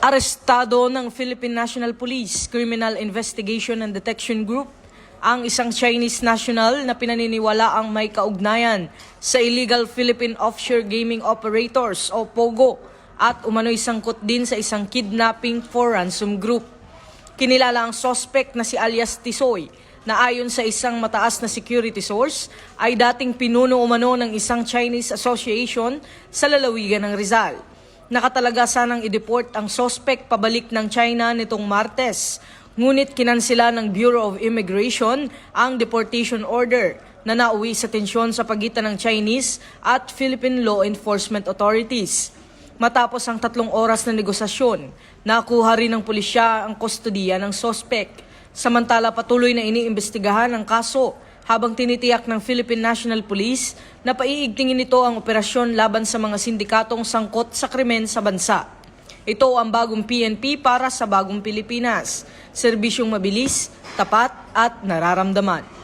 Arestado ng Philippine National Police Criminal Investigation and Detection Group ang isang Chinese national na pinaniniwala ang may kaugnayan sa illegal Philippine Offshore Gaming Operators o POGO at umano'y sangkot din sa isang kidnapping for ransom group. Kinilala ang suspect na si alias Tisoy na ayon sa isang mataas na security source ay dating pinuno umano ng isang Chinese association sa lalawigan ng Rizal. Nakatalaga sanang i-deport ang suspect pabalik ng China nitong Martes. Ngunit kinansela ng Bureau of Immigration ang deportation order na nauwi sa tensyon sa pagitan ng Chinese at Philippine law enforcement authorities. Matapos ang 3 oras na negosasyon, nakuha rin ng pulisya ang kustodiya ng suspect. Samantala patuloy na iniimbestigahan ang kaso habang tinitiyak ng Philippine National Police na paiigtingin nito ang operasyon laban sa mga sindikatong sangkot sa krimen sa bansa. Ito ang bagong PNP para sa bagong Pilipinas. Serbisyong mabilis, tapat at nararamdaman.